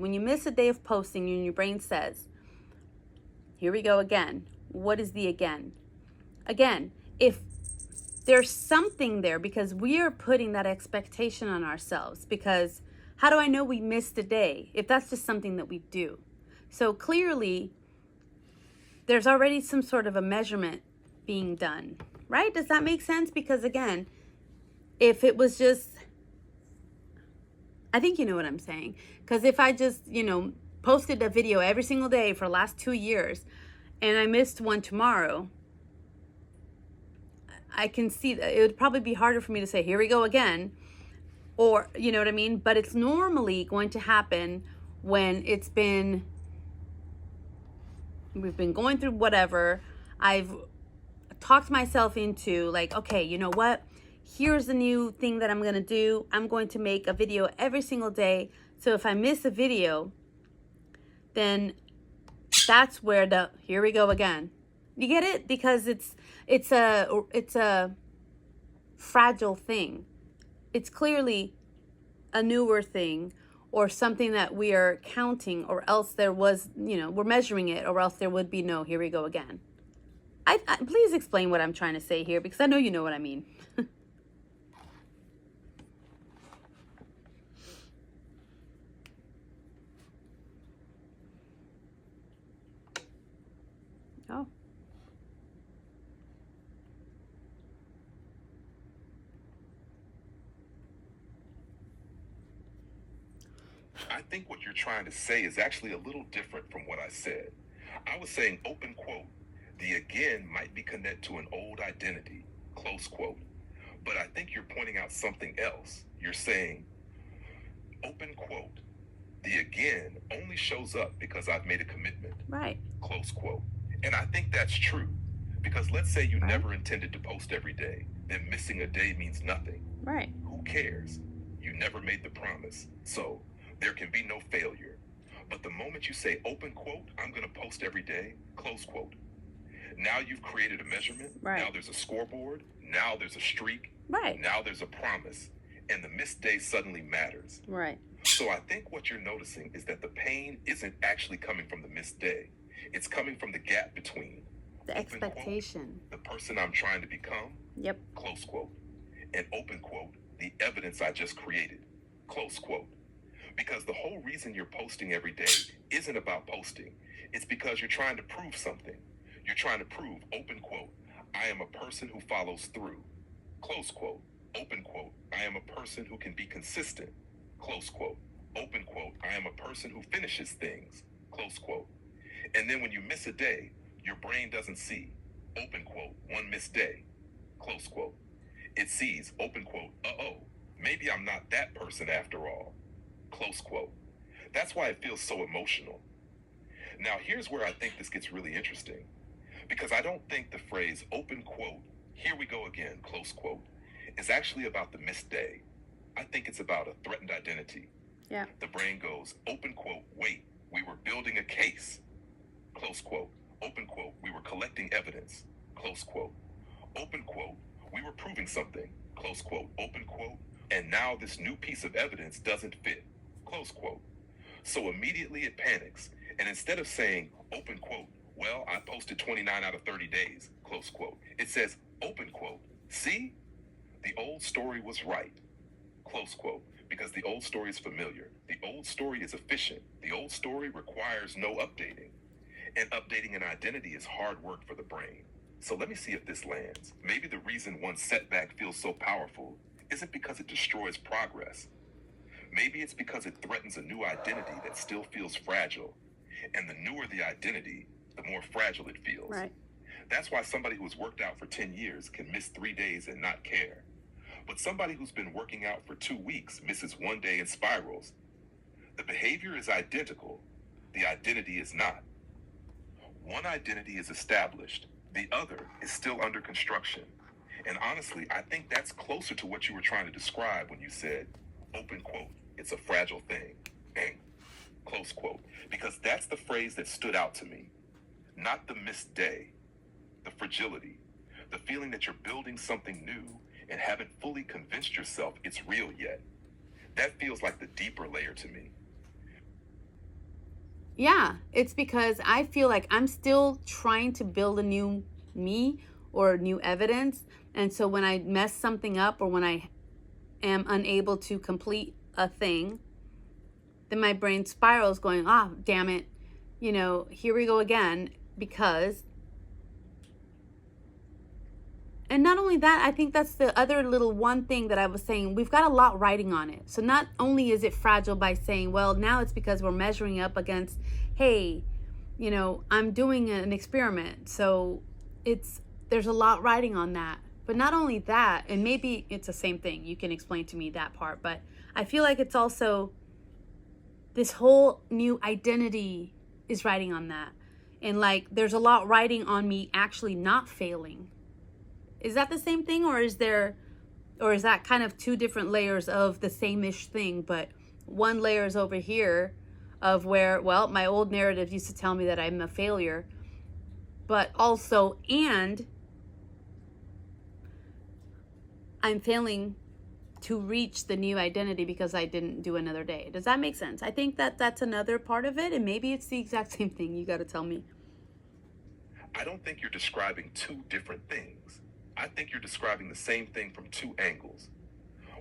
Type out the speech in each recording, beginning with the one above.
When you miss a day of posting and your brain says, here we go again. What is the again? Again, if there's something there, because we are putting that expectation on ourselves, because how do I know we missed a day if that's just something that we do? So clearly there's already some sort of a measurement being done, right? Does that make sense? Because again, if it was just, I think you know what I'm saying. Because if I just, posted a video every single day for the last 2 years and I missed one tomorrow, I can see that it would probably be harder for me to say, here we go again. Or, you know what I mean? But it's normally going to happen when we've been going through whatever. I've talked myself into like, okay, you know what? Here's the new thing that I'm going to do. I'm going to make a video every single day. So if I miss a video, then that's where here we go again. You get it? Because it's a fragile thing. It's clearly a newer thing or something that we are counting, or else there was, we're measuring it, or else there would be no, here we go again. I please explain what I'm trying to say here, because I know you know what I mean. Oh. I think what you're trying to say is actually a little different from what I said. I was saying, open quote, the again might be connected to an old identity, close quote. But I think you're pointing out something else. You're saying, open quote, the again only shows up because I've made a commitment, Right. close quote. And I think that's true. Because let's say you Right. never intended to post every day, then missing a day means nothing. Right. Who cares? You never made the promise. So there can be no failure. But the moment you say, open quote, I'm going to post every day, close quote. Now you've created a measurement. Right. Now there's a scoreboard. Now there's a streak. Right. Now there's a promise. And the missed day suddenly matters. Right. So I think what you're noticing is that the pain isn't actually coming from the missed day. It's coming from the gap between the expectation, quote, the person I'm trying to become, yep, close quote, and open quote, the evidence I just created, close quote. Because the whole reason you're posting every day isn't about posting. It's because you're trying to prove something. You're trying to prove, open quote, I am a person who follows through, close quote, open quote, I am a person who can be consistent, close quote, open quote, I am a person who finishes things, close quote. And then when you miss a day, your brain doesn't see, open quote, one missed day, close quote. It sees, open quote, uh-oh, maybe I'm not that person after all, close quote. That's why it feels so emotional. Now, here's where I think this gets really interesting, because I don't think the phrase, open quote, here we go again, close quote, is actually about the missed day. I think it's about a threatened identity. Yeah. The brain goes, open quote, wait, we were building a case, close quote, open quote, we were collecting evidence, close quote, open quote, we were proving something, close quote, open quote, and now this new piece of evidence doesn't fit, close quote. So immediately it panics, and instead of saying, open quote, well, I posted 29 out of 30 days, close quote, it says, open quote, see, the old story was right, close quote, because the old story is familiar, the old story is efficient, the old story requires no updating, and updating an identity is hard work for the brain. So let me see if this lands. Maybe the reason one setback feels so powerful isn't because it destroys progress. Maybe it's because it threatens a new identity that still feels fragile. And the newer the identity, the more fragile it feels. Right. That's why somebody who has worked out for 10 years can miss 3 days and not care. But somebody who's been working out for 2 weeks misses 1 day and spirals. The behavior is identical. The identity is not. One identity is established. The other is still under construction. And honestly, I think that's closer to what you were trying to describe when you said, open quote, it's a fragile thing, close quote. Because that's the phrase that stood out to me. Not the missed day, the fragility, the feeling that you're building something new and haven't fully convinced yourself it's real yet. That feels like the deeper layer to me. Yeah, it's because I feel like I'm still trying to build a new me or new evidence. And so when I mess something up or when I am unable to complete a thing, then my brain spirals going, ah, damn it, here we go again. Because, and not only that, I think that's the other little one thing that I was saying. We've got a lot riding on it. So not only is it fragile by saying, well, now it's because we're measuring up against, hey, I'm doing an experiment. So there's a lot riding on that. But not only that, and maybe it's the same thing. You can explain to me that part. But I feel like it's also this whole new identity is riding on that. And like, there's a lot riding on me actually not failing. Is that the same thing, or is that kind of two different layers of the same-ish thing, but one layer is over here of where, well, my old narrative used to tell me that I'm a failure, but also, and I'm failing to reach the new identity because I didn't do another day. Does that make sense? I think that that's another part of it, and maybe it's the exact same thing. You got to tell me. I don't think you're describing two different things. I think you're describing the same thing from two angles.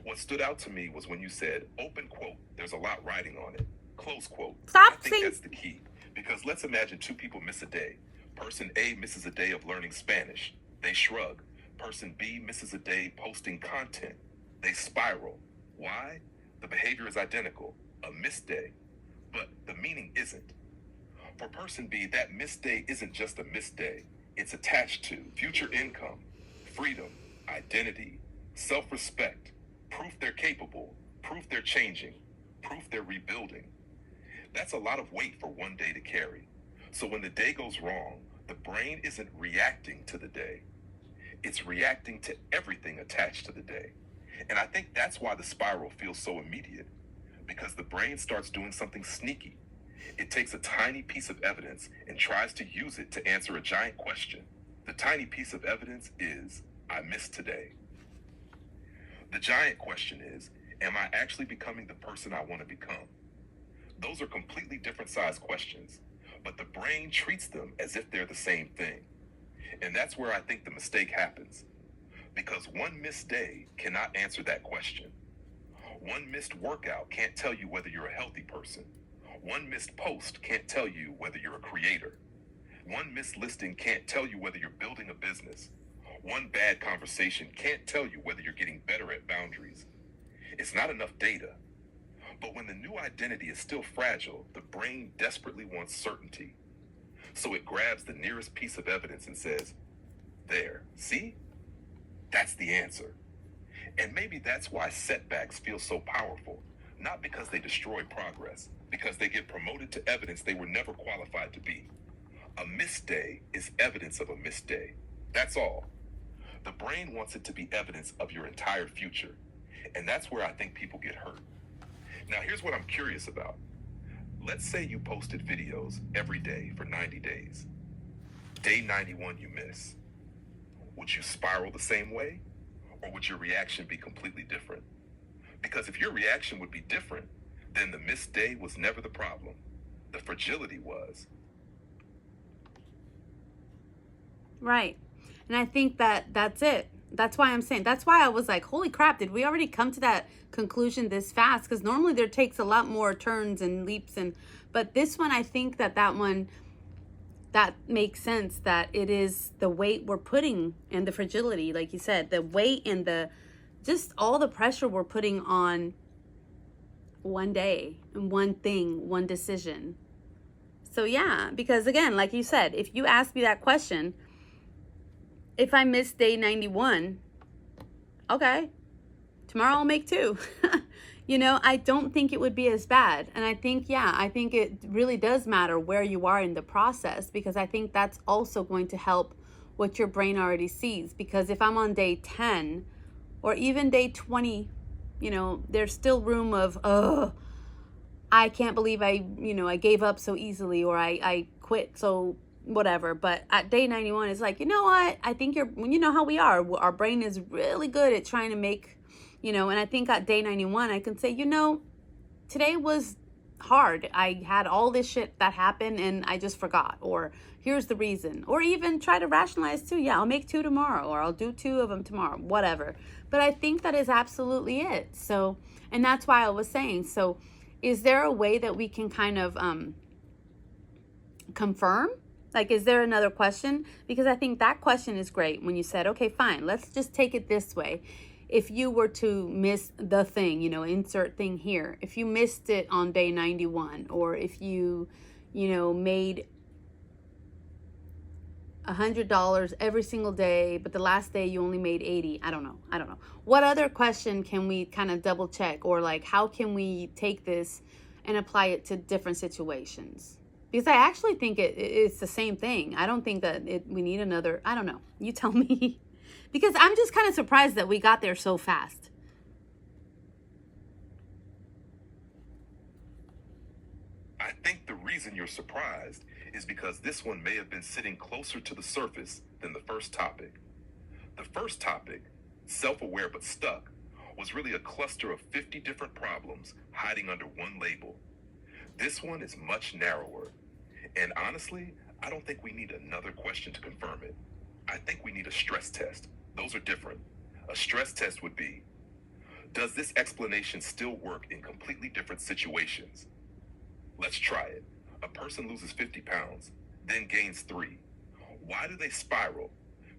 What stood out to me was when you said, open quote, there's a lot riding on it, close quote. Stop. I think that's the key. Because let's imagine two people miss a day. Person A misses a day of learning Spanish. They shrug. Person B misses a day posting content. They spiral. Why? The behavior is identical. A missed day. But the meaning isn't. For person B, that missed day isn't just a missed day. It's attached to future income, freedom, identity, self-respect, proof they're capable, proof they're changing, proof they're rebuilding. That's a lot of weight for one day to carry. So when the day goes wrong, the brain isn't reacting to the day. It's reacting to everything attached to the day. And I think that's why the spiral feels so immediate, because the brain starts doing something sneaky. It takes a tiny piece of evidence and tries to use it to answer a giant question. The tiny piece of evidence is, I missed today. The giant question is, am I actually becoming the person I want to become? Those are completely different sized questions, but the brain treats them as if they're the same thing. And that's where I think the mistake happens. Because one missed day cannot answer that question. One missed workout can't tell you whether you're a healthy person. One missed post can't tell you whether you're a creator. One missed listing can't tell you whether you're building a business. One bad conversation can't tell you whether you're getting better at boundaries. It's not enough data. But when the new identity is still fragile, the brain desperately wants certainty. So it grabs the nearest piece of evidence and says, there, see? That's the answer. And maybe that's why setbacks feel so powerful. Not because they destroy progress, because they get promoted to evidence they were never qualified to be. A missed day is evidence of a missed day. That's all. The brain wants it to be evidence of your entire future. And that's where I think people get hurt. Now, here's what I'm curious about. Let's say you posted videos every day for 90 days. Day 91 you miss. Would you spiral the same way? Or would your reaction be completely different? Because if your reaction would be different, then the missed day was never the problem. The fragility was. Right. And I think that's it. That's why I'm saying, that's why I was like, holy crap, did we already come to that conclusion this fast? Because normally there takes a lot more turns and leaps. But this one, I think that one, that makes sense, that it is the weight we're putting and the fragility, like you said, the weight and just all the pressure we're putting on one day and one thing, one decision. So yeah, because again, like you said, if you ask me that question, if I miss day 91, okay, tomorrow I'll make 2. I don't think it would be as bad. And I think it really does matter where you are in the process, because I think that's also going to help what your brain already sees. Because if I'm on day 10 or even day 20, there's still room of, I can't believe I gave up so easily, or I quit so whatever. But at day 91, it's like, you know what? I think how we are. Our brain is really good at trying to make, and I think at day 91, I can say, today was hard. I had all this shit that happened and I just forgot, or here's the reason, or even try to rationalize too. Yeah, I'll make 2 tomorrow, or I'll do 2 of them tomorrow, whatever. But I think that is absolutely it. So, and that's why I was saying, so is there a way that we can kind of confirm? Like, is there another question? Because I think that question is great when you said, okay, fine, let's just take it this way. If you were to miss the thing, you know, insert thing here, if you missed it on day 91, or if you know, made $100 every single day, but the last day you only made 80. I don't know. What other question can we kind of double check, or like, how can we take this and apply it to different situations? Because I actually think it's the same thing. I don't think that we need another, I don't know. You tell me. Because I'm just kind of surprised that we got there so fast. I think the reason you're surprised is because this one may have been sitting closer to the surface than the first topic. The first topic, self-aware but stuck, was really a cluster of 50 different problems hiding under one label. This one is much narrower. And honestly, I don't think we need another question to confirm it. I think we need a stress test. Those are different. A stress test would be, does this explanation still work in completely different situations? Let's try it. A person loses 50 pounds, then gains 3. Why do they spiral?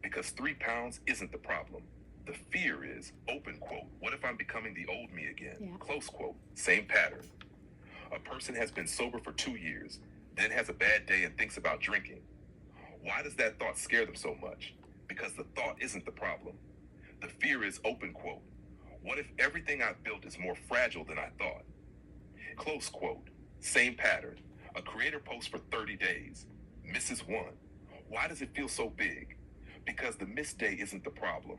Because 3 pounds isn't the problem. The fear is, open quote, what if I'm becoming the old me again? Yeah. Close quote, same pattern. A person has been sober for 2 years, then has a bad day and thinks about drinking. Why does that thought scare them so much? Because the thought isn't the problem. The fear is, open quote, what if everything I've built is more fragile than I thought? Close quote, same pattern. A creator posts for 30 days, misses 1. Why does it feel so big? Because the missed day isn't the problem.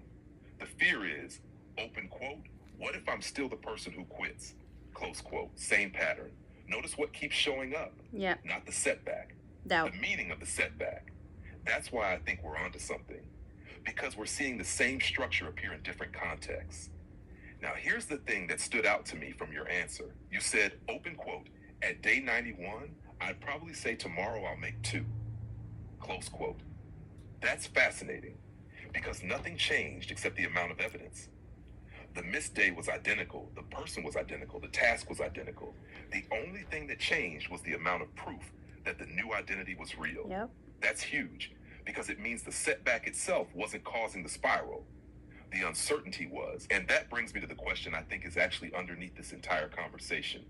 The fear is, open quote, what if I'm still the person who quits? Close quote, same pattern. Notice what keeps showing up. Yeah. Not the setback. Doubt. The meaning of the setback. That's why I think we're onto something. Because we're seeing the same structure appear in different contexts. Now, here's the thing that stood out to me from your answer. You said, open quote, at day 91, I'd probably say tomorrow I'll make 2. Close quote. That's fascinating, because nothing changed except the amount of evidence. The missed day was identical, the person was identical, the task was identical. The only thing that changed was the amount of proof that the new identity was real. Yep. That's huge, because it means the setback itself wasn't causing the spiral. The uncertainty was. And that brings me to the question I think is actually underneath this entire conversation.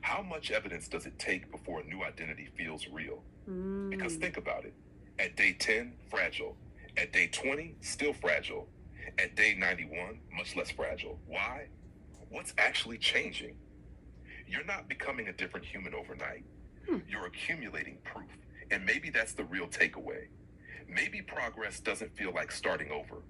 How much evidence does it take before a new identity feels real? Because think about it. At day 10, fragile. At day 20, still fragile. At day 91, much less fragile. Why? What's actually changing? You're not becoming a different human overnight. You're accumulating proof. And maybe that's the real takeaway. Maybe progress doesn't feel like starting over.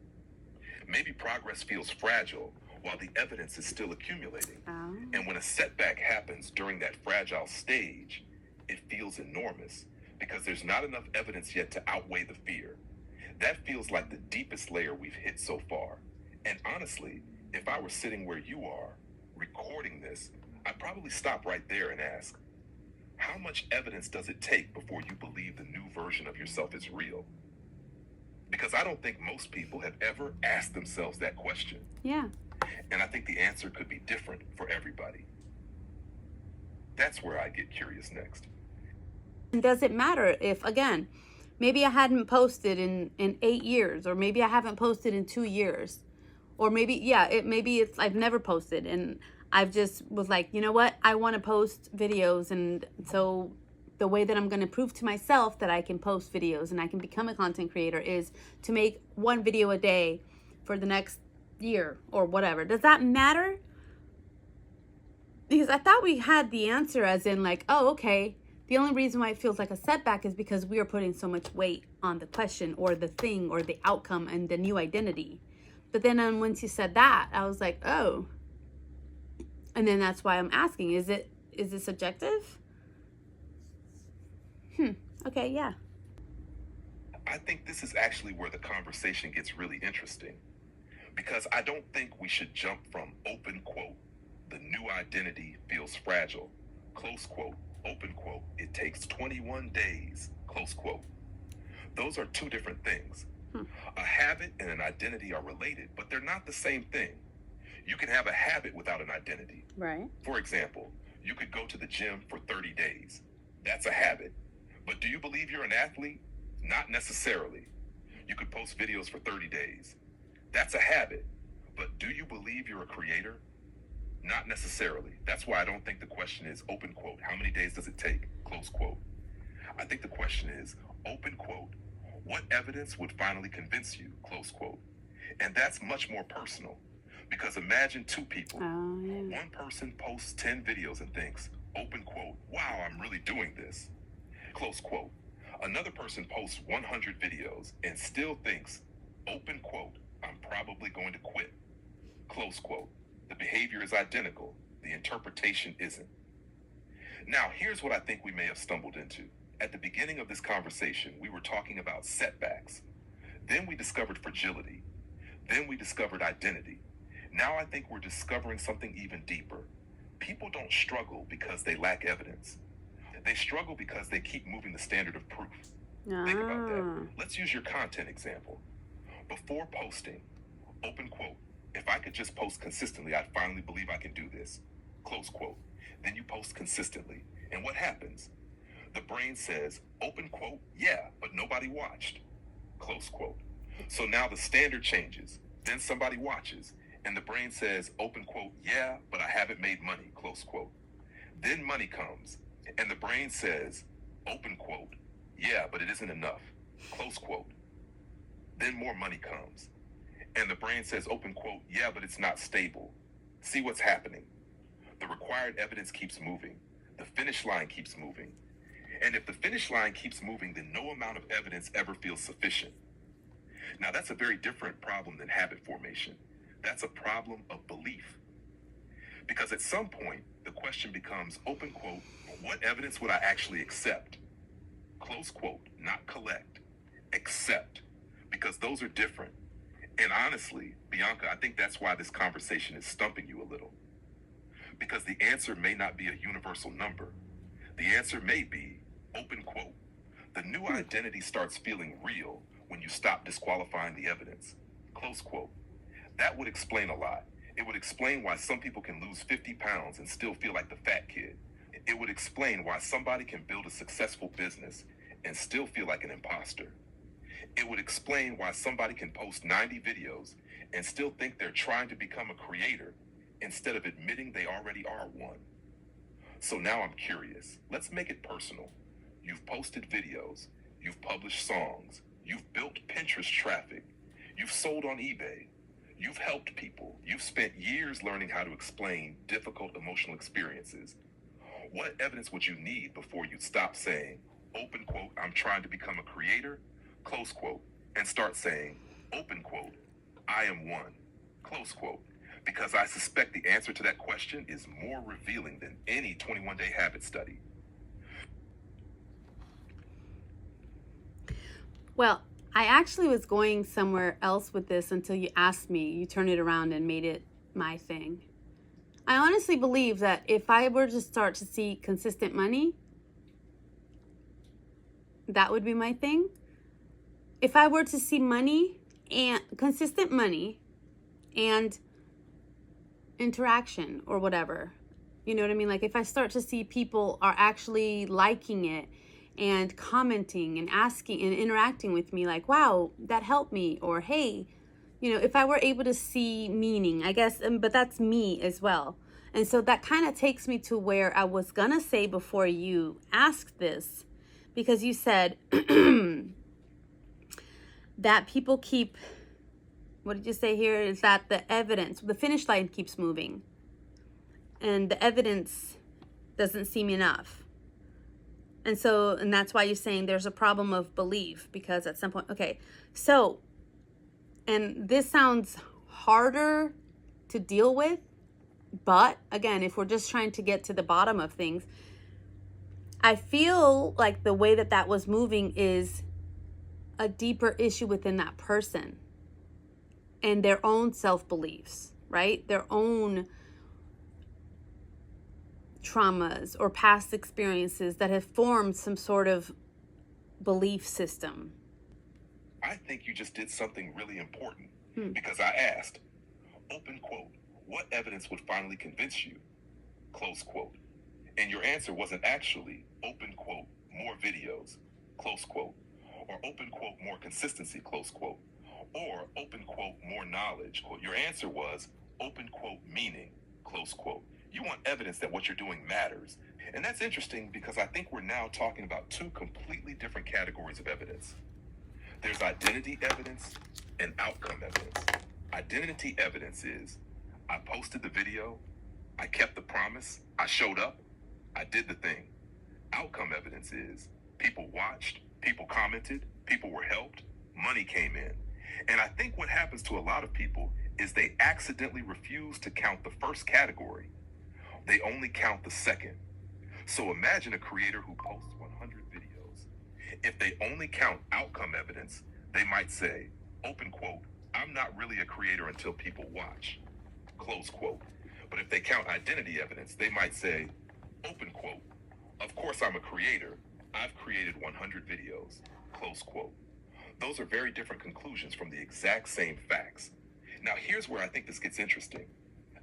Maybe progress feels fragile while the evidence is still accumulating. Oh. And when a setback happens during that fragile stage, it feels enormous because there's not enough evidence yet to outweigh the fear. That feels like the deepest layer we've hit so far. And honestly, if I were sitting where you are, recording this, I'd probably stop right there and ask, how much evidence does it take before you believe the new version of yourself is real? Because I don't think most people have ever asked themselves that question. Yeah. And I think the answer could be different for everybody. That's where I get curious next. And does it matter if, again, maybe I hadn't posted in 8 years, or maybe I haven't posted in 2 years, or maybe, maybe it's I've never posted and I've just was like, you know what? I want to post videos. And so the way that I'm going to prove to myself that I can post videos and I can become a content creator is to make 1 video a day for the next year or whatever. Does that matter? Because I thought we had the answer as in like, oh, okay. The only reason why it feels like a setback is because we are putting so much weight on the question or the thing or the outcome and the new identity. But then once you said that, I was like, oh. And then that's why I'm asking, is it subjective? Okay, yeah. I think this is actually where the conversation gets really interesting. Because I don't think we should jump from open quote, the new identity feels fragile, close quote, open quote, it takes 21 days, close quote. Those are two different things. A habit and an identity are related, but they're not the same thing. You can have a habit without an identity. Right. For example, you could go to the gym for 30 days. That's a habit. But do you believe you're an athlete? Not necessarily. You could post videos for 30 days. That's a habit. But do you believe you're a creator? Not necessarily. That's why I don't think the question is, open quote, how many days does it take? Close quote. I think the question is, open quote, what evidence would finally convince you? Close quote. And that's much more personal. Because imagine two people. Oh, yeah. One person posts 10 videos and thinks, open quote, wow, I'm really doing this. Close quote. Another person posts 100 videos and still thinks, open quote, I'm probably going to quit. Close quote. The behavior is identical. The interpretation isn't. Now, here's what I think we may have stumbled into. At the beginning of this conversation, we were talking about setbacks. Then we discovered fragility. Then we discovered identity. Now I think we're discovering something even deeper. People don't struggle because they lack evidence. They struggle because they keep moving the standard of proof. Think about that. Let's use your content example. Before posting, open quote, if I could just post consistently, I'd finally believe I can do this. Close quote. Then you post consistently. And what happens? The brain says, open quote, yeah, but nobody watched. Close quote. So now the standard changes. Then somebody watches. And the brain says, open quote, yeah, but I haven't made money, close quote. Then money comes, and the brain says, open quote, yeah, but it isn't enough, close quote. Then more money comes, and the brain says, open quote, yeah, but it's not stable. See what's happening. The required evidence keeps moving. The finish line keeps moving. And if the finish line keeps moving, then no amount of evidence ever feels sufficient. Now, that's a very different problem than habit formation. That's a problem of belief. Because at some point, the question becomes, open quote, what evidence would I actually accept? Close quote, not collect, accept. Because those are different. And honestly, Bianca, I think that's why this conversation is stumping you a little. Because the answer may not be a universal number. The answer may be, open quote, the new identity starts feeling real when you stop disqualifying the evidence. Close quote. That would explain a lot. It would explain why some people can lose 50 pounds and still feel like the fat kid. It would explain why somebody can build a successful business and still feel like an imposter. It would explain why somebody can post 90 videos and still think they're trying to become a creator instead of admitting they already are one. So now I'm curious. Let's make it personal. You've posted videos. You've published songs. You've built Pinterest traffic. You've sold on eBay. You've helped people. You've spent years learning how to explain difficult emotional experiences. What evidence would you need before you'd stop saying, open quote, I'm trying to become a creator, close quote, and start saying, open quote, I am one, close quote? Because I suspect the answer to that question is more revealing than any 21-day habit study. Well, I actually was going somewhere else with this until you asked me. You turned it around and made it my thing. I honestly believe that if I were to start to see consistent money, that would be my thing. If I were to see money and consistent money and interaction or whatever, you know what I mean? Like if I start to see people are actually liking it and commenting and asking and interacting with me, like, wow, that helped me, or hey, you know, if I were able to see meaning, I guess, but that's me as well. And so that kind of takes me to where I was gonna say before you asked this, because you said that people keep, what did you say here, is that the evidence, the finish line keeps moving and the evidence doesn't seem enough. And so, and that's why you're saying there's a problem of belief, because at some point, okay, so, and this sounds harder to deal with, but again, if we're just trying to get to the bottom of things, I feel like the way that that was moving is a deeper issue within that person and their own self-beliefs, right? Their own traumas or past experiences that have formed some sort of belief system? I think you just did something really important because I asked, open quote, what evidence would finally convince you? Close quote. And your answer wasn't actually, open quote, more videos, close quote, or open quote, more consistency, close quote, or open quote, more knowledge, quote. Your answer was, open quote, meaning, close quote. You want evidence that what you're doing matters. And that's interesting because I think we're now talking about two completely different categories of evidence. There's identity evidence and outcome evidence. Identity evidence is, I posted the video, I kept the promise, I showed up, I did the thing. Outcome evidence is, people watched, people commented, people were helped, money came in. And I think what happens to a lot of people is they accidentally refuse to count the first category. They only count the second. So imagine a creator who posts 100 videos. If they only count outcome evidence, they might say, open quote, I'm not really a creator until people watch, close quote. But if they count identity evidence, they might say, open quote, of course I'm a creator. I've created 100 videos, close quote. Those are very different conclusions from the exact same facts. Now here's where I think this gets interesting.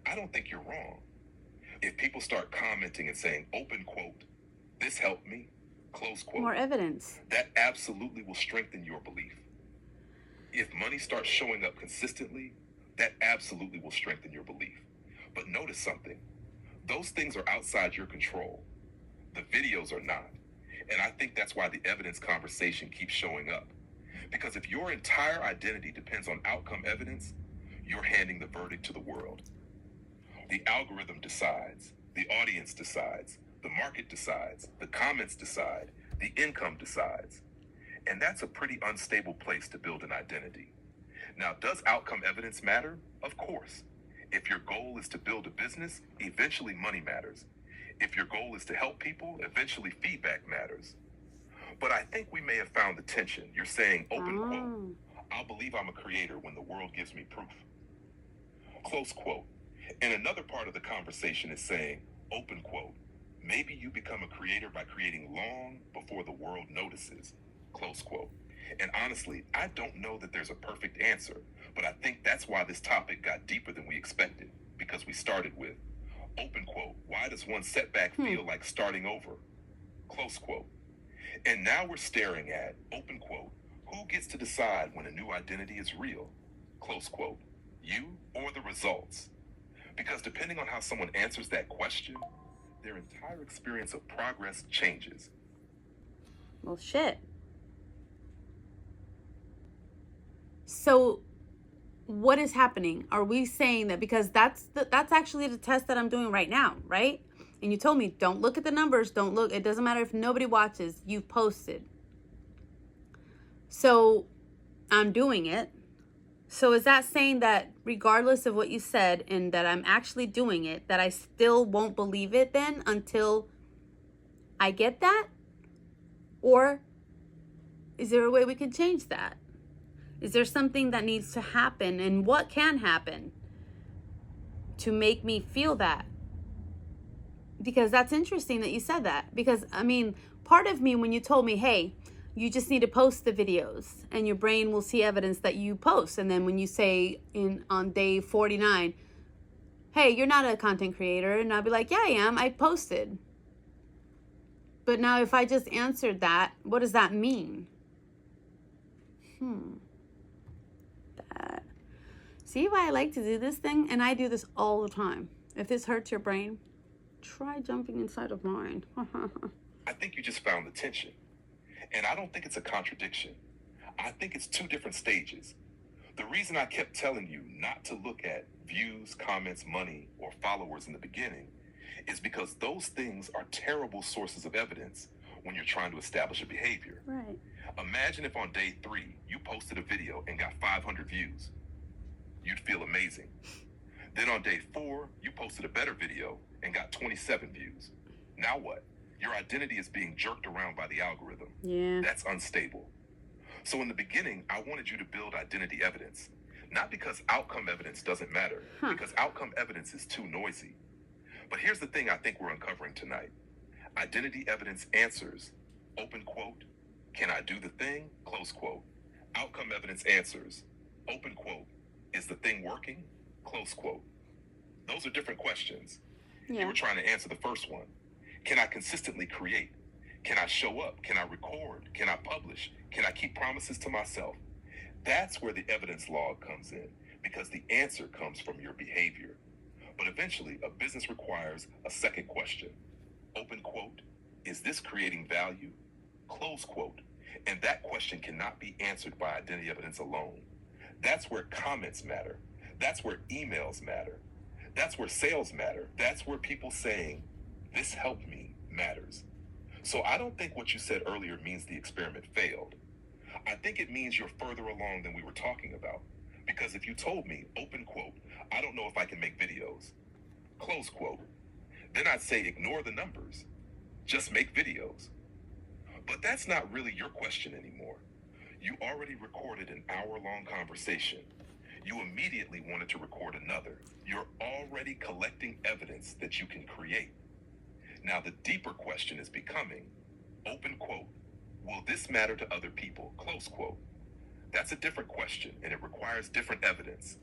I don't think you're wrong. If people start commenting and saying, open quote, this helped me, close quote. More evidence. That absolutely will strengthen your belief. If money starts showing up consistently, that absolutely will strengthen your belief. But notice something. Those things are outside your control. The videos are not. And I think that's why the evidence conversation keeps showing up. Because if your entire identity depends on outcome evidence, you're handing the verdict to the world. The algorithm decides, the audience decides, the market decides, the comments decide, the income decides. And that's a pretty unstable place to build an identity. Now, does outcome evidence matter? Of course. If your goal is to build a business, eventually money matters. If your goal is to help people, eventually feedback matters. But I think we may have found the tension. You're saying, open quote, I'll believe I'm a creator when the world gives me proof. Close quote. And another part of the conversation is saying, open quote, maybe you become a creator by creating long before the world notices, close quote. And honestly, I don't know that there's a perfect answer, but I think that's why this topic got deeper than we expected, because we started with, open quote, why does one setback feel like starting over, close quote. And now we're staring at, open quote, who gets to decide when a new identity is real, close quote, you or the results? Because depending on how someone answers that question, their entire experience of progress changes. Well, shit. So what is happening? Are we saying that because that's actually the test that I'm doing right now, right? And you told me, don't look at the numbers, don't look, it doesn't matter if nobody watches, you've posted. So I'm doing it. So is that saying that regardless of what you said and that I'm actually doing it, that I still won't believe it then until I get that? Or is there a way we can change that? Is there something that needs to happen, and what can happen to make me feel that? Because that's interesting that you said that. Because, I mean, part of me, when you told me, hey, you just need to post the videos and your brain will see evidence that you post. And then when you say on day 49, hey, you're not a content creator, and I'll be like, yeah, I am. I posted. But now if I just answered that, what does that mean? See why I like to do this thing? And I do this all the time. If this hurts your brain, try jumping inside of mine. I think you just found the tension. And I don't think it's a contradiction. I think it's two different stages. The reason I kept telling you not to look at views, comments, money, or followers in the beginning is because those things are terrible sources of evidence when you're trying to establish a behavior. Right. Imagine if on day 3 you posted a video and got 500 views. You'd feel amazing. Then on day 4, you posted a better video and got 27 views. Now what? Your identity is being jerked around by the algorithm. Yeah. That's unstable. So in the beginning, I wanted you to build identity evidence. Not because outcome evidence doesn't matter, because outcome evidence is too noisy. But here's the thing I think we're uncovering tonight. Identity evidence answers, open quote, can I do the thing? Close quote. Outcome evidence answers, open quote, is the thing working? Close quote. Those are different questions. You were trying to answer the first one. Can I consistently create? Can I show up? Can I record? Can I publish? Can I keep promises to myself? That's where the evidence log comes in, because the answer comes from your behavior. But eventually, a business requires a second question. Open quote, is this creating value? Close quote. And that question cannot be answered by identity evidence alone. That's where comments matter. That's where emails matter. That's where sales matter. That's where people saying, this helped me, matters. So I don't think what you said earlier means the experiment failed. I think it means you're further along than we were talking about. Because if you told me, open quote, I don't know if I can make videos, close quote, then I'd say ignore the numbers, just make videos. But that's not really your question anymore. You already recorded an hour-long conversation. You immediately wanted to record another. You're already collecting evidence that you can create. Now the deeper question is becoming, open quote, will this matter to other people, close quote. That's a different question, and it requires different evidence.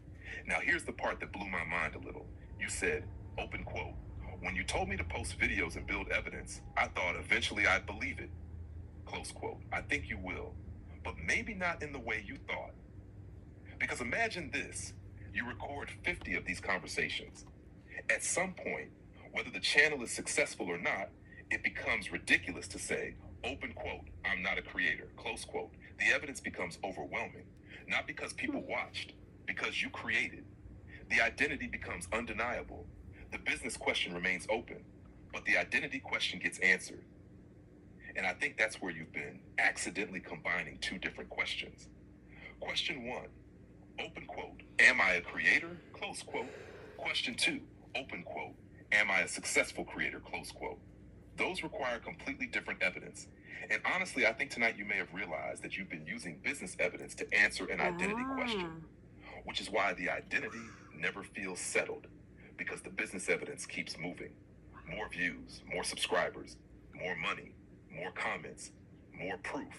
Now here's the part that blew my mind a little. You said, open quote, when you told me to post videos and build evidence, I thought eventually I'd believe it, close quote. I think you will, but maybe not in the way you thought. Because imagine this, you record 50 of these conversations. At some point, whether the channel is successful or not, it becomes ridiculous to say, open quote, I'm not a creator, close quote. The evidence becomes overwhelming, not because people watched, because you created. The identity becomes undeniable. The business question remains open, but the identity question gets answered. And I think that's where you've been accidentally combining two different questions. Question one, open quote, am I a creator? Close quote. Question two, open quote, am I a successful creator? Close quote. Those require completely different evidence. And honestly, I think tonight you may have realized that you've been using business evidence to answer an identity question, which is why the identity never feels settled, because the business evidence keeps moving. More views, more subscribers, more money, more comments, more proof.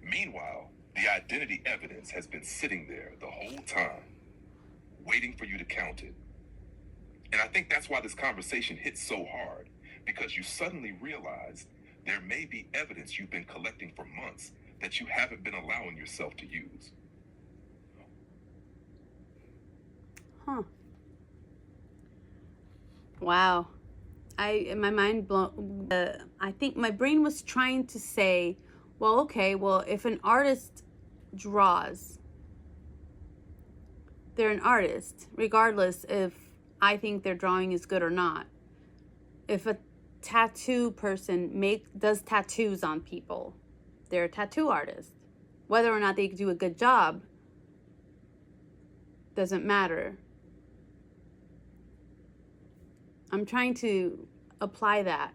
Meanwhile, the identity evidence has been sitting there the whole time, waiting for you to count it. And I think that's why this conversation hits so hard, because you suddenly realized there may be evidence you've been collecting for months that you haven't been allowing yourself to use. Wow. My mind blown. I think my brain was trying to say, well, okay, well, if an artist draws, they're an artist, regardless if I think their drawing is good or not. If a tattoo person does tattoos on people, they're a tattoo artist. Whether or not they do a good job doesn't matter. I'm trying to apply that.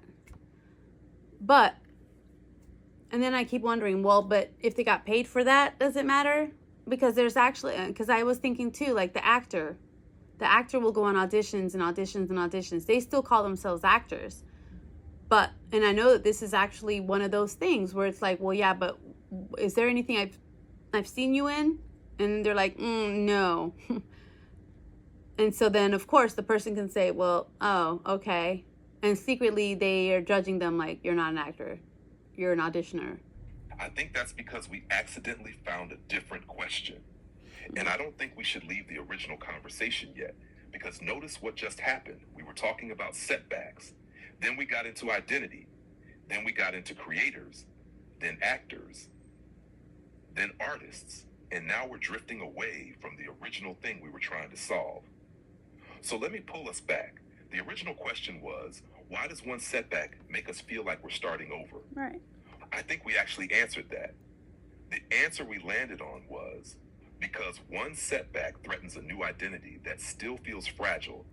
And then I keep wondering, well, but if they got paid for that, does it matter? Because because I was thinking too, like the actor will go on auditions and auditions and auditions. They still call themselves actors. And I know that this is actually one of those things where it's like, well, yeah, but is there anything I've seen you in? And they're like, no. And so then, of course, the person can say, well, oh, okay. And secretly, they are judging them like, you're not an actor. You're an auditioner. I think that's because we accidentally found a different question. And I don't think we should leave the original conversation yet, because notice what just happened. We were talking about setbacks. Then we got into identity. Then we got into creators, then actors, then artists. And now we're drifting away from the original thing we were trying to solve. So let me pull us back. The original question was, why does one setback make us feel like we're starting over? Right. I think we actually answered that. The answer we landed on was because one setback threatens a new identity that still feels fragile,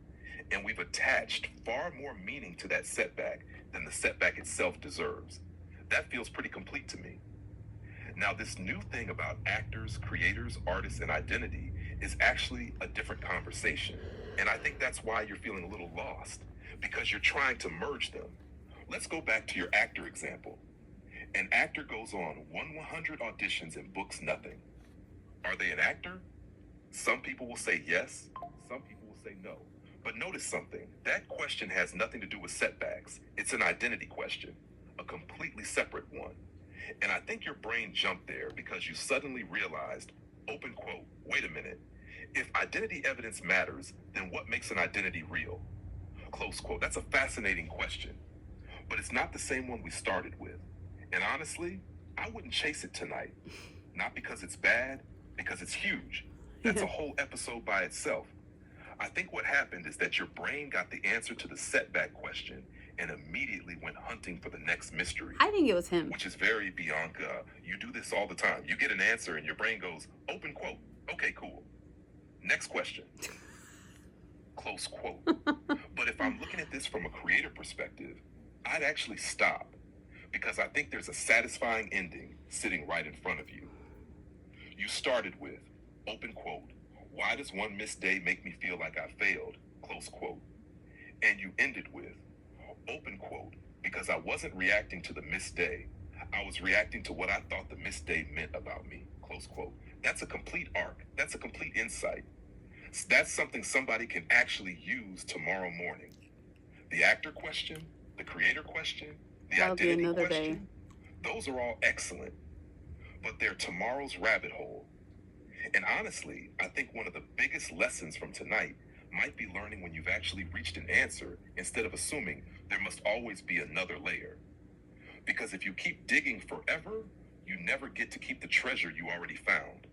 and we've attached far more meaning to that setback than the setback itself deserves. That feels pretty complete to me. Now, this new thing about actors, creators, artists, and identity is actually a different conversation. And I think that's why you're feeling a little lost, because you're trying to merge them. Let's go back to your actor example. An actor goes on 100 auditions and books nothing. Are they an actor? Some people will say yes, some people will say no. But notice something. That question has nothing to do with setbacks. It's an identity question, a completely separate one. And I think your brain jumped there because you suddenly realized, open quote, wait a minute. If identity evidence matters, then what makes an identity real? Close quote. That's a fascinating question. But it's not the same one we started with. And honestly, I wouldn't chase it tonight. Not because it's bad, because it's huge. That's a whole episode by itself. I think what happened is that your brain got the answer to the setback question and immediately went hunting for the next mystery. I think it was him. Which is very Bianca. You do this all the time. You get an answer and your brain goes, open quote. Okay, cool. Next question. Close quote. But if I'm looking at this from a creator perspective, I'd actually stop, because I think there's a satisfying ending sitting right in front of you. You started with, open quote, why does one missed day make me feel like I failed? Close quote. And you ended with, open quote, because I wasn't reacting to the missed day. I was reacting to what I thought the missed day meant about me. Close quote. That's a complete arc. That's a complete insight. That's something somebody can actually use tomorrow morning. The actor question, the creator question, the That'll be identity another question, those are all excellent. But they're tomorrow's rabbit hole. And honestly, I think one of the biggest lessons from tonight might be learning when you've actually reached an answer instead of assuming there must always be another layer. Because if you keep digging forever, you never get to keep the treasure you already found.